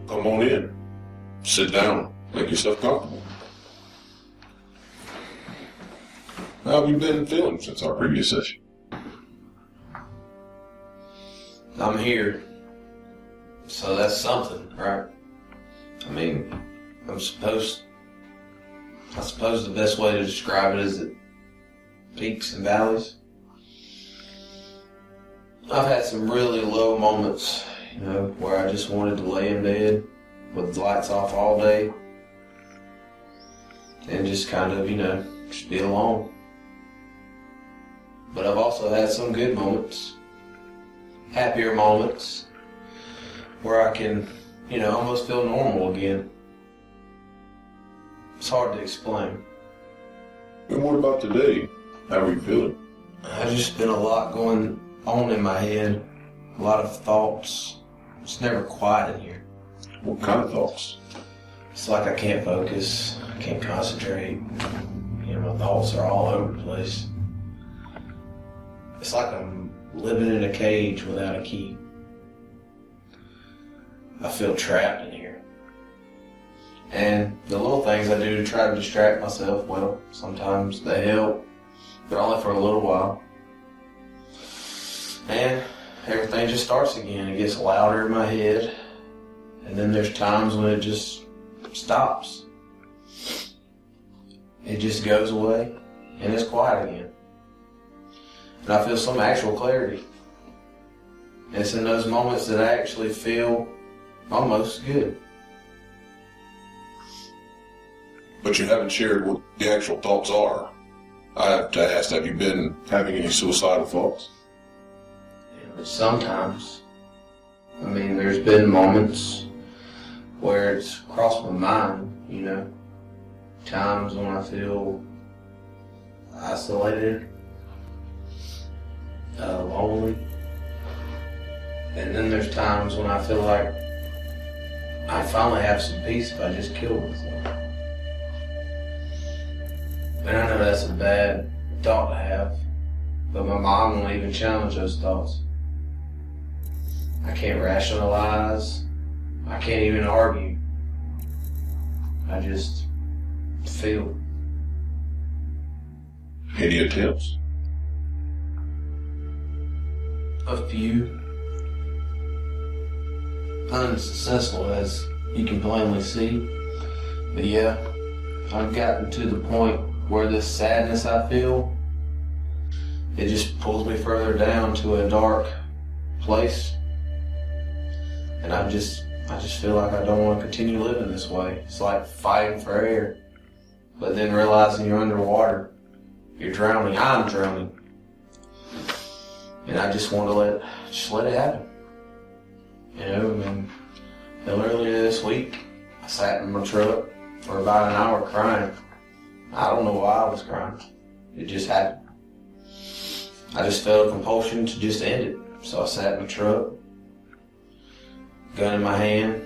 Come on in. Sit down. Make yourself comfortable. How have you been feeling since our previous session? I'm here. So that's something, right? I mean, I suppose the best way to describe it is that peaks and valleys. I've had some really low moments, where I just wanted to lay in bed with the lights off all day and just kind of, just be alone. But I've also had some good moments, happier moments, where I can, almost feel normal again. It's hard to explain. And what about today? How are you feeling? I've just been a lot going on in my head, a lot of thoughts. It's never quiet in here. What kind of thoughts? It's like I can't focus, I can't concentrate. My thoughts are all over the place. It's like I'm living in a cage without a key. I feel trapped in here. And the little things I do to try to distract myself, well, sometimes they help, but only for a little while. And everything just starts again. It gets louder in my head. And then there's times when it just stops. It just goes away and it's quiet again. And I feel some actual clarity. And it's in those moments that I actually feel almost good. But you haven't shared what the actual thoughts are. I have to ask, have you been having any suicidal thoughts? Sometimes. There's been moments where it's crossed my mind, Times when I feel isolated, lonely. And then there's times when I feel like I finally have some peace if I just kill myself. And I know that's a bad thought to have, but my mom won't even challenge those thoughts. I can't rationalize. I can't even argue. I just feel. Any attempts? A few. Unsuccessful, as you can plainly see. But yeah, I've gotten to the point where this sadness I feel, it just pulls me further down to a dark place. And I just feel like I don't want to continue living this way. It's like fighting for air, but then realizing you're underwater. You're drowning. I'm drowning. And I just want to let it happen. Earlier this week, I sat in my truck for about an hour crying. I don't know why I was crying. It just happened. I just felt a compulsion to just end it. So I sat in the truck, gun in my hand,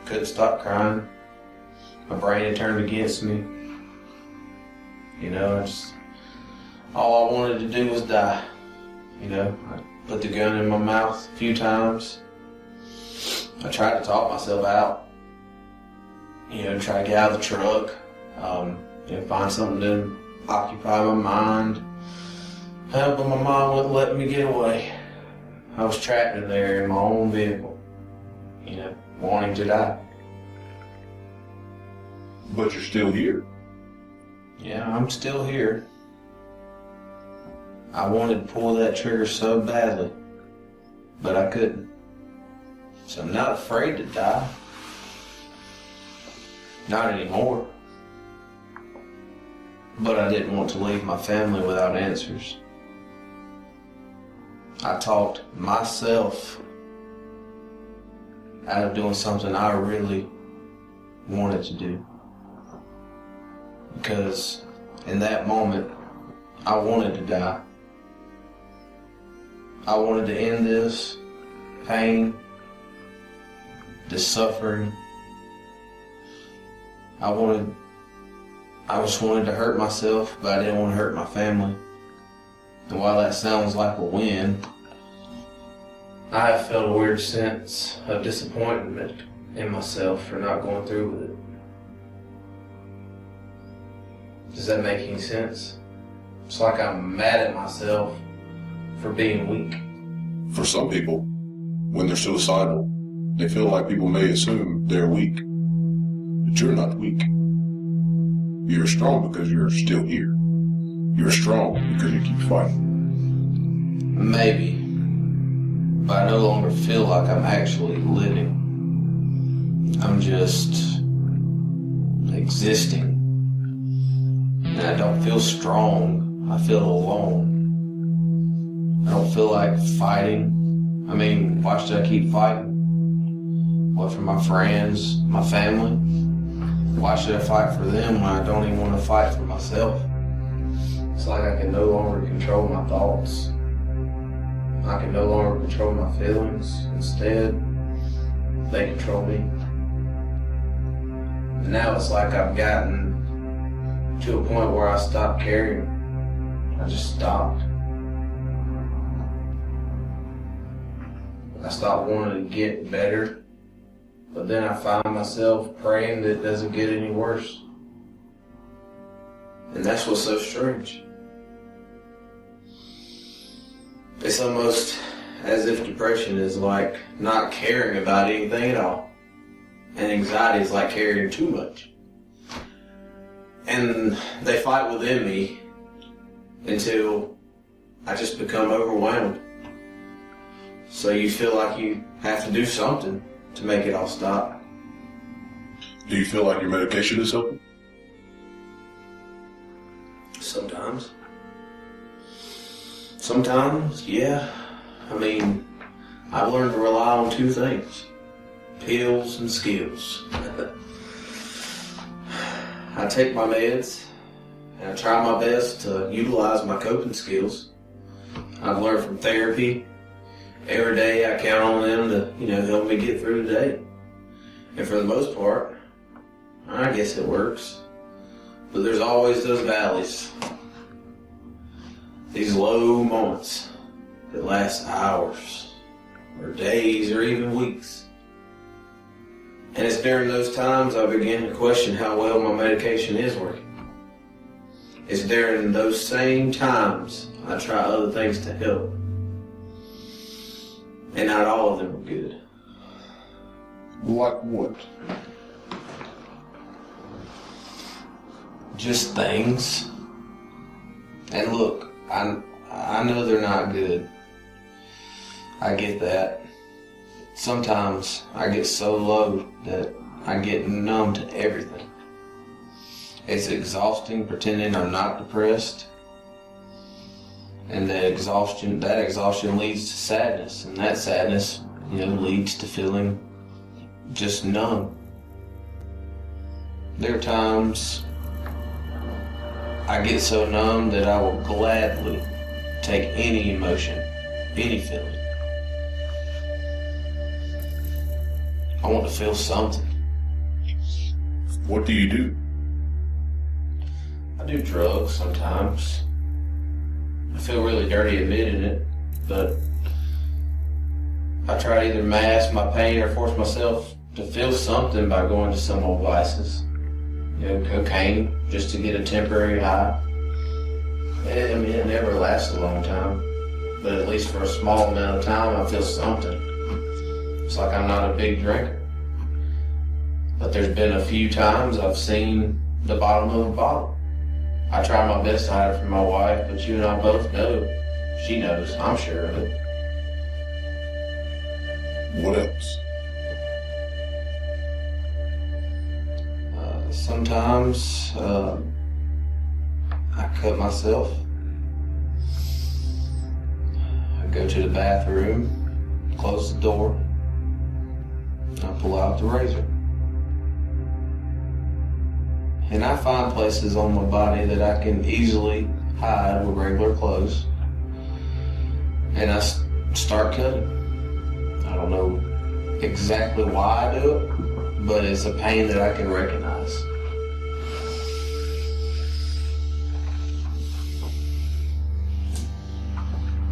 couldn't stop crying. My brain had turned against me. All I wanted to do was die. I put the gun in my mouth a few times. I tried to talk myself out. Try to get out of the truck. Find something to occupy my mind. But my mom wouldn't let me get away. I was trapped in there in my own vehicle. Wanting to die. But you're still here. Yeah, I'm still here. I wanted to pull that trigger so badly, but I couldn't. So I'm not afraid to die. Not anymore. But I didn't want to leave my family without answers. I talked myself out of doing something I really wanted to do. Because in that moment, I wanted to die. I wanted to end this pain, this suffering. I just wanted to hurt myself, but I didn't want to hurt my family. And while that sounds like a win, I have felt a weird sense of disappointment and myself for not going through with it. Does that make any sense? It's like I'm mad at myself for being weak. For some people, when they're suicidal, they feel like people may assume they're weak. But you're not weak. You're strong because you're still here. You're strong because you keep fighting. Maybe. But I no longer feel like I'm actually living. I'm just existing. And I don't feel strong. I feel alone. I don't feel like fighting. I mean, why should I keep fighting? What, for my friends, my family? Why should I fight for them when I don't even want to fight for myself? It's like I can no longer control my thoughts. I can no longer control my feelings. Instead, they control me. And now it's like I've gotten to a point where I stopped caring. I just stopped. I stopped wanting to get better, but then I find myself praying that it doesn't get any worse. And that's what's so strange. It's almost as if depression is like not caring about anything at all. And anxiety is like caring too much. And they fight within me until I just become overwhelmed. So you feel like you have to do something to make it all stop. Do you feel like your medication is helping? Sometimes. Sometimes, yeah. I mean, I've learned to rely on two things. Pills and skills. I take my meds and I try my best to utilize my coping skills. I've learned from therapy. Every day I count on them to, help me get through the day. And for the most part, I guess it works. But there's always those valleys. These low moments that last hours or days or even weeks. And it's during those times I begin to question how well my medication is working. It's during those same times I try other things to help. And not all of them are good. Like what? Just things. And look, I know they're not good. I get that. Sometimes I get so low that I get numb to everything. It's exhausting pretending I'm not depressed. And that exhaustion leads to sadness. And that sadness, leads to feeling just numb. There are times I get so numb that I will gladly take any emotion, any feeling. I want to feel something. What do you do? I do drugs sometimes. I feel really dirty admitting it, but I try to either mask my pain or force myself to feel something by going to some old vices. Cocaine, just to get a temporary high. It never lasts a long time, but at least for a small amount of time I feel something. It's like I'm not a big drinker. But there's been a few times I've seen the bottom of a bottle. I try my best to hide it from my wife, but you and I both know. She knows, I'm sure of it. What else? Sometimes I cut myself. I go to the bathroom, close the door, and I pull out the razor. And I find places on my body that I can easily hide with regular clothes. And I start cutting. I don't know exactly why I do it, but it's a pain that I can recognize.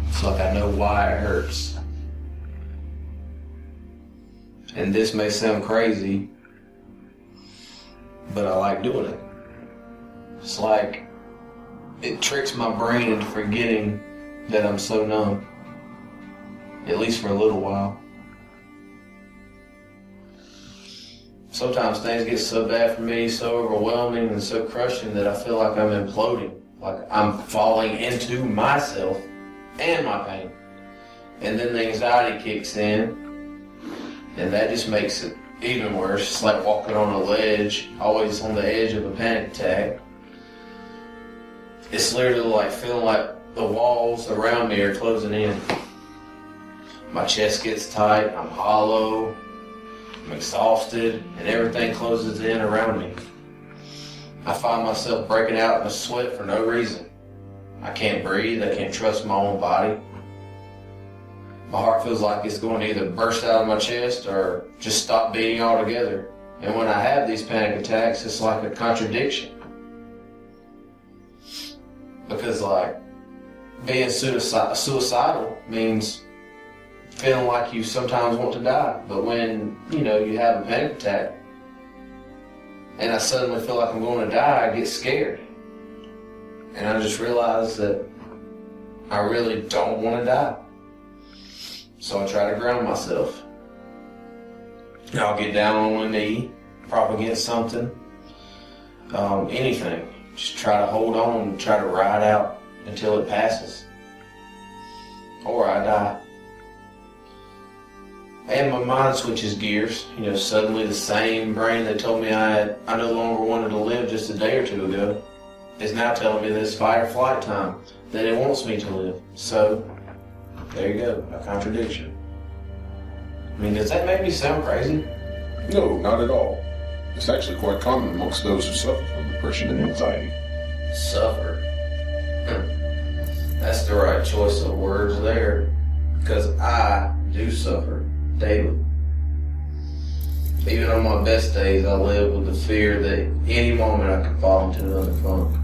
It's like I know why it hurts. And this may sound crazy, but I like doing it. It's like it tricks my brain into forgetting that I'm so numb, at least for a little while. Sometimes things get so bad for me, so overwhelming and so crushing that I feel like I'm imploding, like I'm falling into myself and my pain. And then the anxiety kicks in, and that just makes it even worse. It's like walking on a ledge, always on the edge of a panic attack. It's literally like feeling like the walls around me are closing in. My chest gets tight, I'm hollow, I'm exhausted, and everything closes in around me. I find myself breaking out in a sweat for no reason. I can't breathe, I can't trust my own body. My heart feels like it's going to either burst out of my chest or just stop beating altogether. And when I have these panic attacks, it's like a contradiction. Because like being suicidal means feeling like you sometimes want to die. But when, you have a panic attack and I suddenly feel like I'm going to die, I get scared. And I just realize that I really don't want to die. So I try to ground myself. I'll get down on one knee, prop against something, anything. Just try to hold on and try to ride out until it passes. Or I die. And my mind switches gears. Suddenly the same brain that told me I no longer wanted to live just a day or two ago is now telling me that it's fight or flight time, that it wants me to live. So, there you go, a contradiction. Does that make me sound crazy? No, not at all. It's actually quite common amongst those who suffer from depression and anxiety. Suffer? That's the right choice of words there. Because I do suffer daily. Even on my best days, I live with the fear that any moment I could fall into another funk.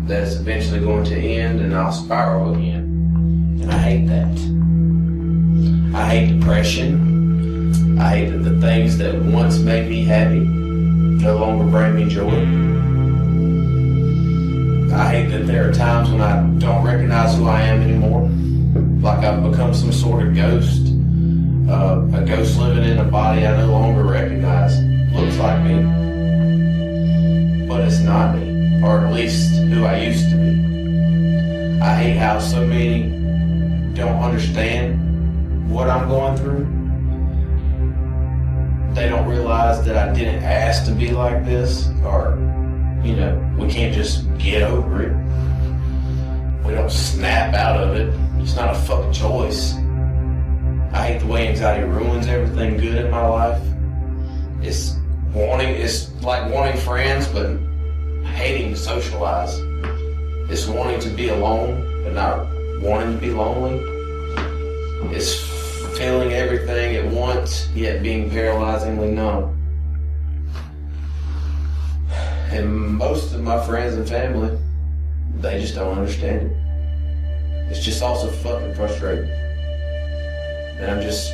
That it's eventually going to end and I'll spiral again. And I hate that. I hate depression. I hate that the things that once made me happy no longer bring me joy. I hate that there are times when I don't recognize who I am anymore. Like I've become some sort of ghost. A ghost living in a body I no longer recognize. Looks like me. But it's not me. Or at least who I used to be. I hate how so many don't understand what I'm going through. They don't realize that I didn't ask to be like this, or, we can't just get over it. We don't snap out of it. It's not a fucking choice. I hate the way anxiety ruins everything good in my life. It's like wanting friends, but hating to socialize. It's wanting to be alone, but not wanting to be lonely. It's feeling everything at once, yet being paralyzingly numb. And most of my friends and family, they just don't understand it. It's just also fucking frustrating. And I'm just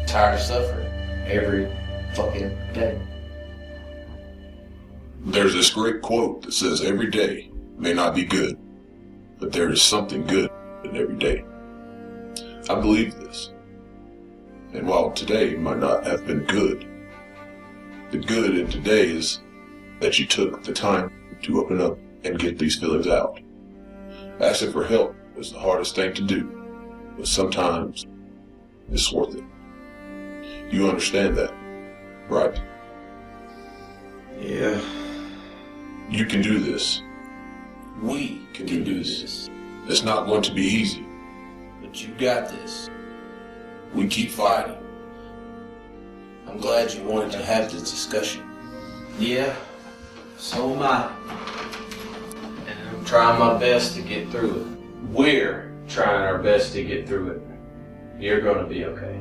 tired of suffering every fucking day. There's this great quote that says every day may not be good, but there is something good in every day. I believe this. And while today might not have been good, the good in today is that you took the time to open up and get these feelings out. Asking for help is the hardest thing to do, but sometimes it's worth it. You understand that, right? Yeah. You can do this. We can do this. It's not going to be easy. But you got this. We keep fighting. I'm glad you wanted to have this discussion. Yeah, so am I. And I'm trying my best to get through it. We're trying our best to get through it. You're going to be okay.